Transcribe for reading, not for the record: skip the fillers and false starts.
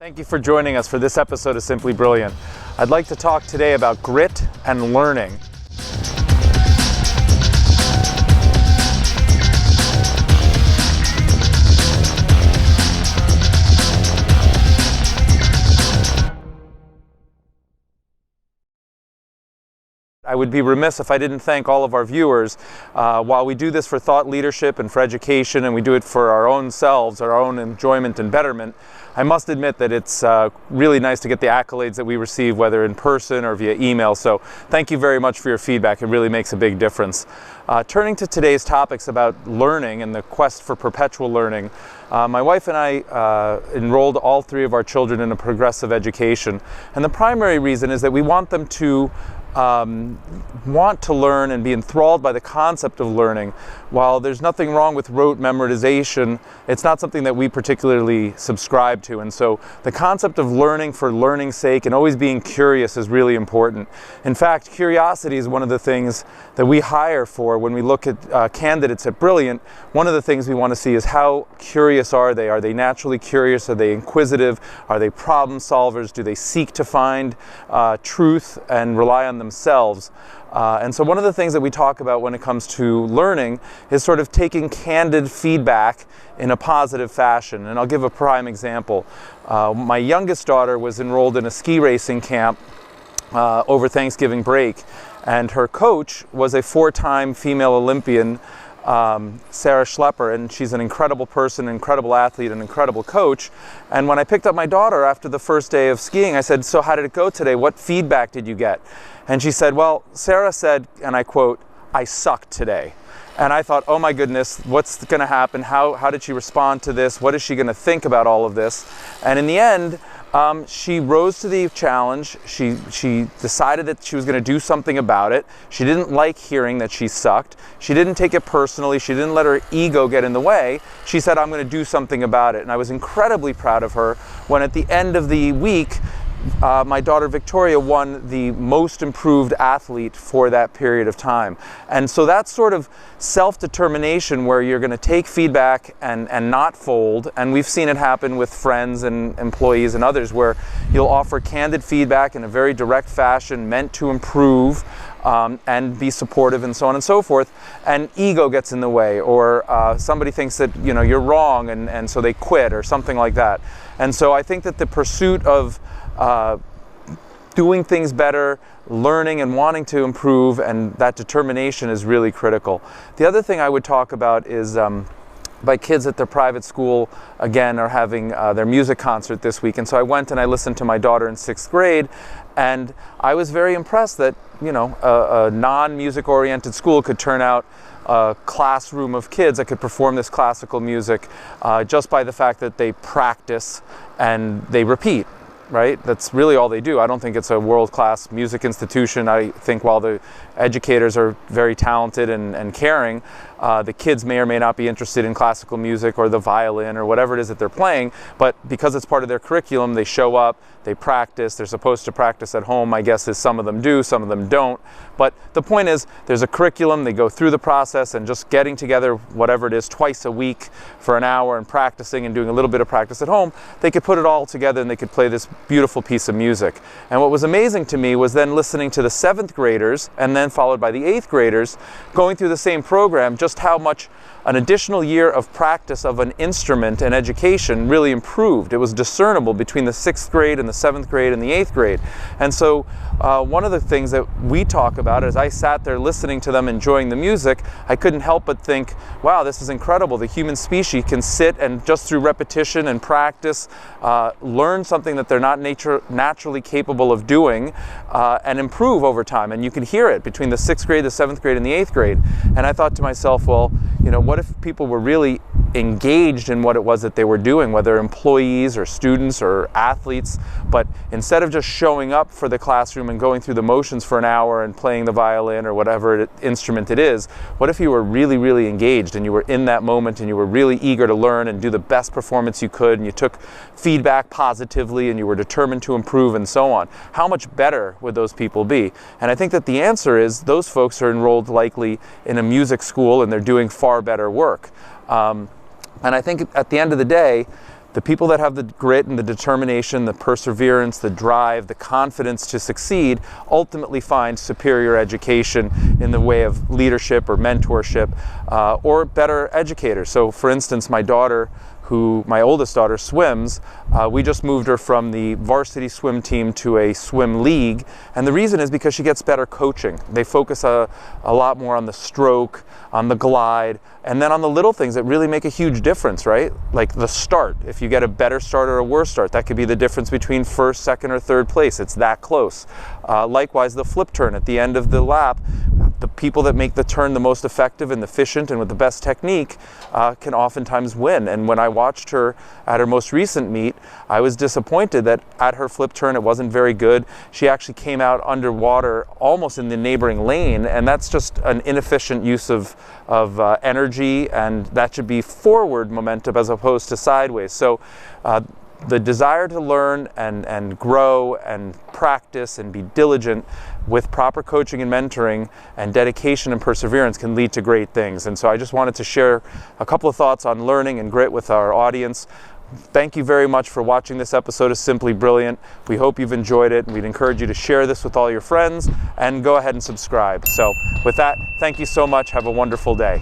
Thank you for joining us for this episode of Simply Brilliant. I'd like to talk today about grit and learning. I would be remiss if I didn't thank all of our viewers. While we do this for thought leadership and for education, and we do it for our own selves, our own enjoyment and betterment, I must admit that it's really nice to get the accolades that we receive, whether in person or via email. So thank you very much for your feedback. It really makes a big difference. Turning to today's topics about learning and the quest for perpetual learning, my wife and I enrolled all three of our children in a progressive education. And the primary reason is that we want them to want to learn and be enthralled by the concept of learning. While there's nothing wrong with rote memorization, it's not something that we particularly subscribe to. And so the concept of learning for learning's sake and always being curious is really important. In fact, curiosity is one of the things that we hire for when we look at candidates at Brilliant. One of the things we want to see is how curious are they? Are they naturally curious? Are they inquisitive? Are they problem solvers? Do they seek to find truth and rely on themselves? And so one of the things that we talk about when it comes to learning is sort of taking candid feedback in a positive fashion. And I'll give a prime example. My youngest daughter was enrolled in a ski racing camp over Thanksgiving break, and her coach was a four-time female Olympian, Sarah Schlepper, and she's an incredible person, an incredible athlete, an incredible coach. And when I picked up my daughter after the first day of skiing, I said, "So how did it go today? What feedback did you get?" And she said, "Well, Sarah said," and I quote, "I sucked today." And I thought, oh my goodness, what's going to happen? How did she respond to this? What is she going to think about all of this? And in the end, she rose to the challenge. She decided that she was going to do something about it. She didn't like hearing that she sucked. She didn't take it personally. She didn't let her ego get in the way. She said, "I'm going to do something about it." And I was incredibly proud of her when at the end of the week, my daughter Victoria won the most improved athlete for that period of time. And so that's sort of self-determination where you're going to take feedback and not fold. And we've seen it happen with friends and employees and others where you'll offer candid feedback in a very direct fashion meant to improve and be supportive and so on and so forth, and ego gets in the way, or somebody thinks that you're wrong and so they quit or something like that. And so I think that the pursuit of doing things better, learning and wanting to improve, and that determination is really critical. The other thing I would talk about is my kids at their private school, again, are having their music concert this week. And so I went and I listened to my daughter in 6th grade, and I was very impressed that, a non-music oriented school could turn out a classroom of kids that could perform this classical music just by the fact that they practice and they repeat. Right? That's really all they do. I don't think it's a world-class music institution. I think while the educators are very talented and caring, the kids may or may not be interested in classical music or the violin or whatever it is that they're playing, but because it's part of their curriculum, they show up, they practice. They're supposed to practice at home. My guess is some of them do, some of them don't. But the point is, there's a curriculum, they go through the process, and just getting together, whatever it is, twice a week for an hour and practicing and doing a little bit of practice at home, they could put it all together and they could play this beautiful piece of music. And what was amazing to me was then listening to the 7th graders, and then followed by the 8th graders, going through the same program, just how much an additional year of practice of an instrument and education really improved. It was discernible between the 6th grade and the 7th grade and the 8th grade. And so one of the things that we talk about, as I sat there listening to them, enjoying the music, I couldn't help but think, wow, this is incredible. The human species can sit and just through repetition and practice learn something that they're not naturally capable of doing and improve over time. And you can hear it between the 6th grade, the 7th grade, and the 8th grade. And I thought to myself, well, what if people were really engaged in what it was that they were doing, whether employees or students or athletes, but instead of just showing up for the classroom and going through the motions for an hour and playing the violin or whatever instrument it is, what if you were really, really engaged and you were in that moment and you were really eager to learn and do the best performance you could, and you took feedback positively and you were determined to improve and so on? How much better would those people be? And I think that the answer is those folks are enrolled likely in a music school and they're doing far better work. And I think at the end of the day, The people that have the grit and the determination, the perseverance, the drive, the confidence to succeed ultimately find superior education in the way of leadership or mentorship, or better educators. So for instance, my oldest daughter swims. We just moved her from the varsity swim team to a swim league, and the reason is because she gets better coaching. They focus a lot more on the stroke, on the glide, and then on the little things that really make a huge difference, right? Like the start. If you get a better start or a worse start, that could be the difference between first, second, or third place. It's that close. Likewise, the flip turn at the end of the lap. The people that make the turn the most effective and efficient and with the best technique can oftentimes win. And when I watched her at her most recent meet, I was disappointed that at her flip turn it wasn't very good. She actually came out underwater almost in the neighboring lane, and that's just an inefficient use of energy, and that should be forward momentum as opposed to sideways. So the desire to learn and grow and practice and be diligent with proper coaching and mentoring and dedication and perseverance can lead to great things. And so I just wanted to share a couple of thoughts on learning and grit with our audience. Thank you very much for watching this episode of Simply Brilliant. We hope you've enjoyed it, and we'd encourage you to share this with all your friends and go ahead and subscribe. So with that, thank you so much. Have a wonderful day.